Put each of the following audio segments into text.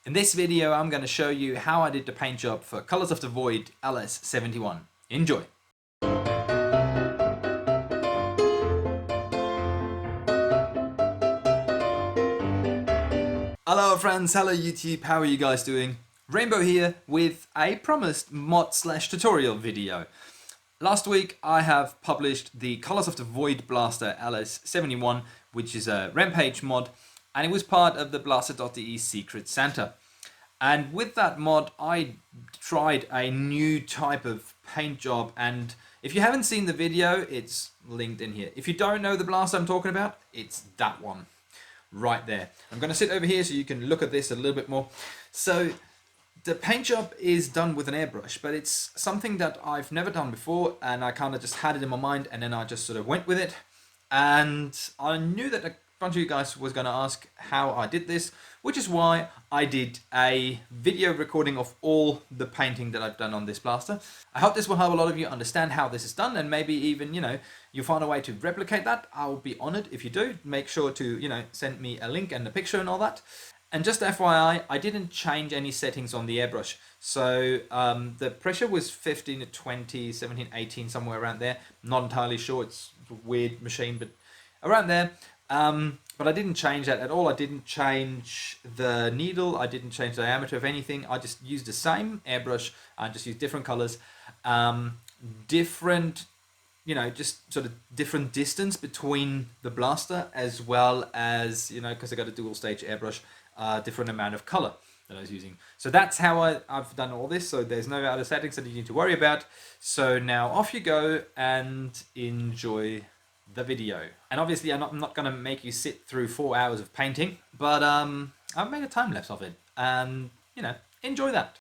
In this video, I'm going to show you how I did the paint job for Colors of the Void LS71. Enjoy! Hello friends, hello YouTube, how are you guys doing? Rainbow here with a promised mod/tutorial video. Last week I have published the Colors of the Void Blaster LS71, which is a Rampage mod, and it was part of the Blaster.de Secret Santa. And with that mod I tried a new type of paint job, and if you haven't seen the video, it's linked in here. If you don't know the blaster I'm talking about, it's that one right there. I'm going to sit over here so you can look at this a little bit more. So the paint job is done with an airbrush, but it's something that I've never done before, and I kind of just had it in my mind and then I just sort of went with it. And I knew that a bunch of you guys was going to ask how I did this, which is why I did a video recording of all the painting that I've done on this blaster. I hope this will help a lot of you understand how this is done, and maybe even, you find a way to replicate that. I'll be honored if you do. Make sure to, send me a link and a picture and all that. And just FYI, I didn't change any settings on the airbrush. So the pressure was 15 to 20, 17, 18, somewhere around there. Not entirely sure, it's a weird machine, but around there. But I didn't change that at all. I didn't change the needle. I didn't change the diameter of anything. I just used the same airbrush. I just used different colors, different, just sort of different distance between the blaster, as well as, because I got a dual stage airbrush, different amount of color that I was using. So that's how I've done all this. So there's no other settings that you need to worry about. So now off you go and enjoy the video. And obviously I'm not going to make you sit through 4 hours of painting, but I've made a time lapse of it, and enjoy that.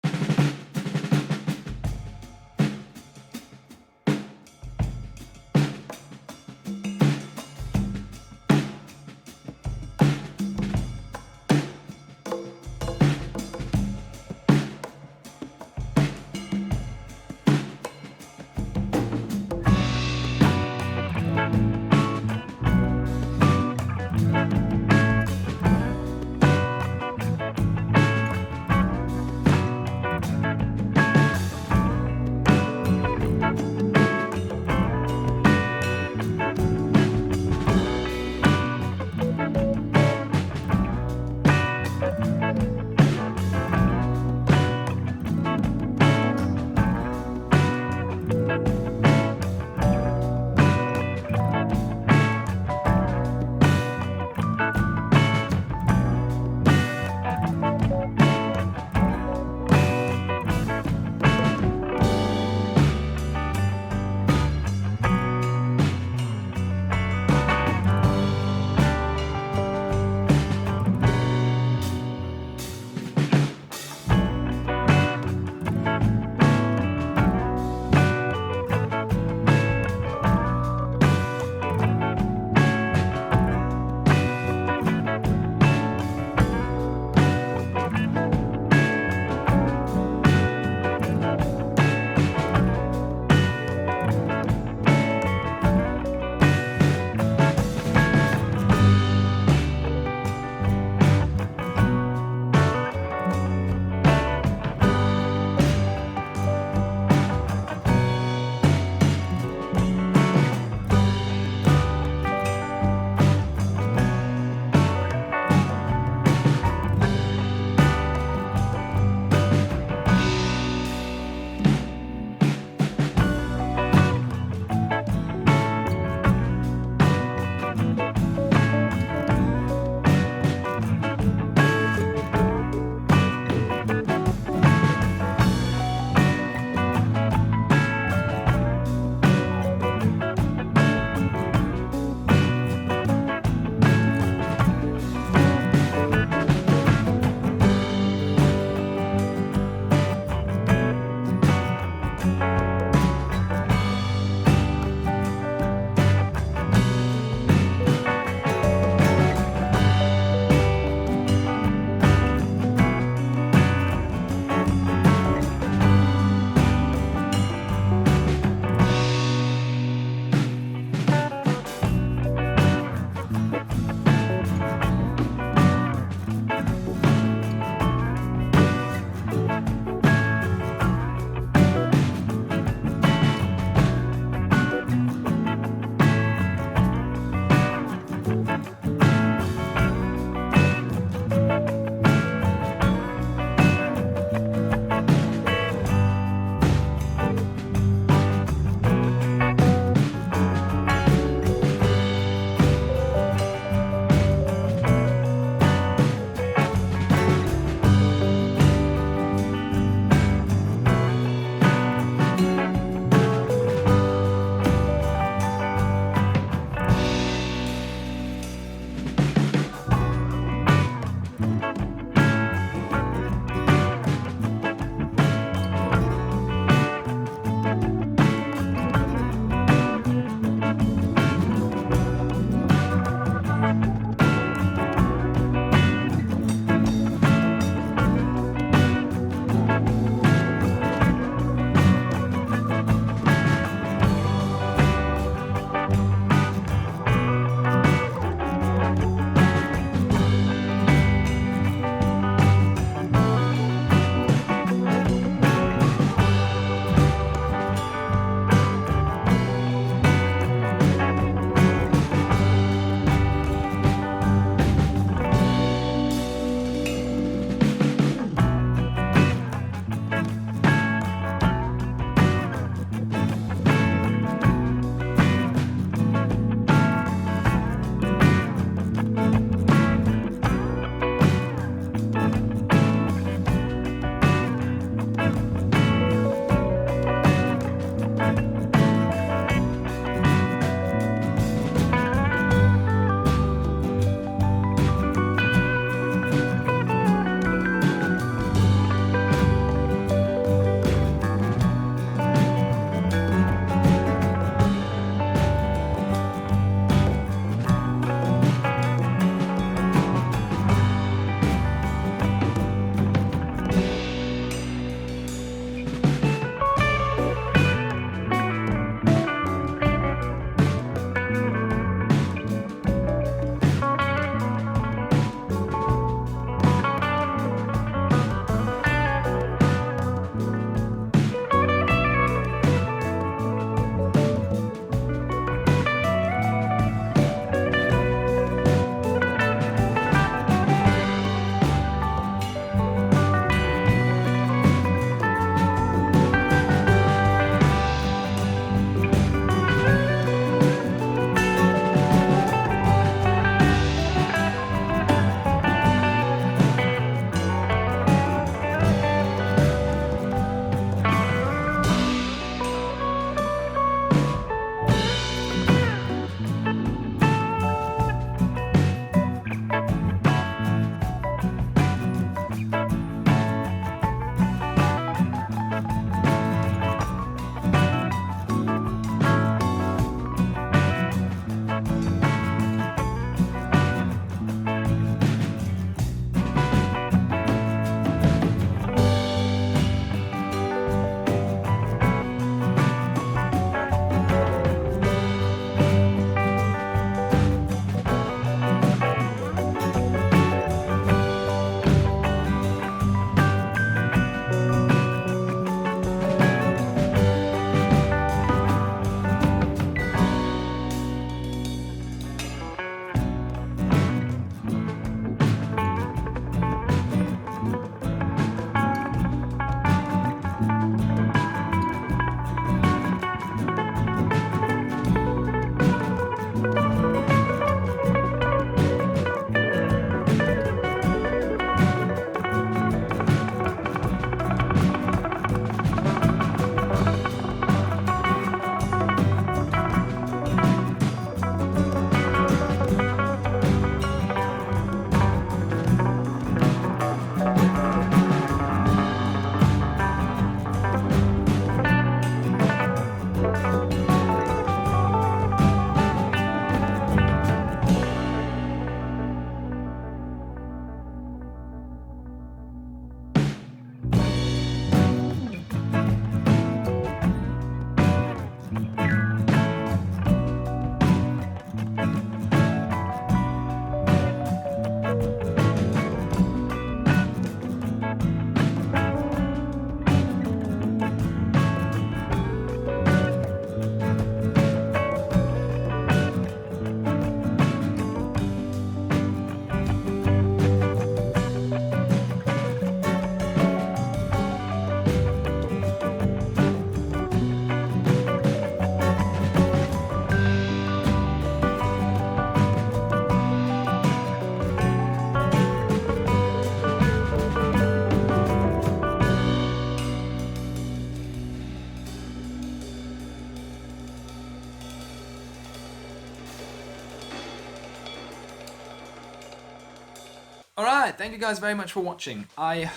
Alright, thank you guys very much for watching. I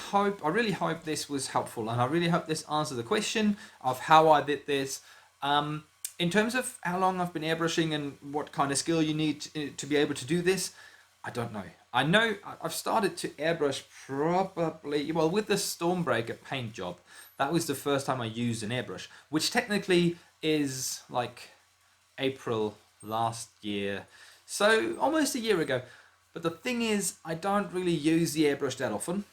really hope this was helpful, and I really hope this answered the question of how I did this. In terms of how long I've been airbrushing and what kind of skill you need to be able to do this, I don't know. I know I've started to airbrush probably, well, with the Stormbreaker paint job. That was the first time I used an airbrush, which technically is like April last year. So almost a year ago. But the thing is, I don't really use the airbrush that often.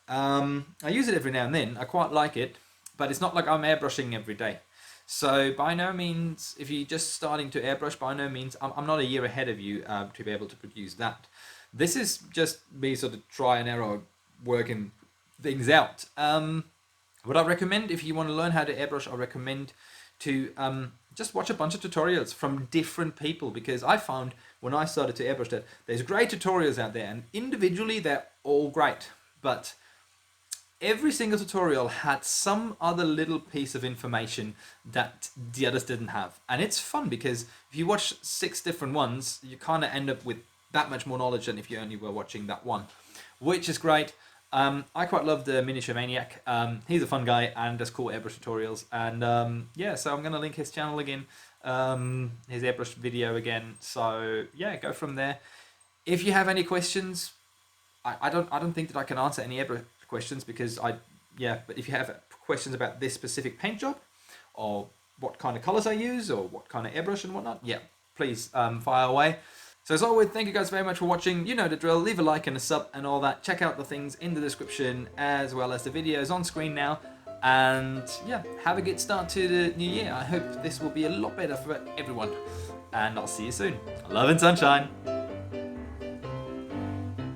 I use it every now and then. I quite like it, but it's not like I'm airbrushing every day. So by no means, if you're just starting to airbrush, by no means, I'm not a year ahead of you to be able to produce that. This is just me sort of try and error working things out. What I recommend, if you want to learn how to airbrush, I recommend to just watch a bunch of tutorials from different people, because I found when I started to airbrush that there's great tutorials out there, and individually they're all great, but every single tutorial had some other little piece of information that the others didn't have. And it's fun because if you watch 6 different ones, you kind of end up with that much more knowledge than if you only were watching that one, which is great. I quite love the Miniac. He's a fun guy and does cool airbrush tutorials. And yeah, so I'm going to link his channel again, his airbrush video again. So yeah, go from there. If you have any questions, I don't think that I can answer any airbrush questions because but if you have questions about this specific paint job or what kind of colors I use or what kind of airbrush and whatnot, yeah, please fire away. So as always, thank you guys very much for watching. You know the drill. Leave a like and a sub and all that. Check out the things in the description as well as the videos on screen now. And yeah, have a good start to the new year. I hope this will be a lot better for everyone. And I'll see you soon. Love and sunshine.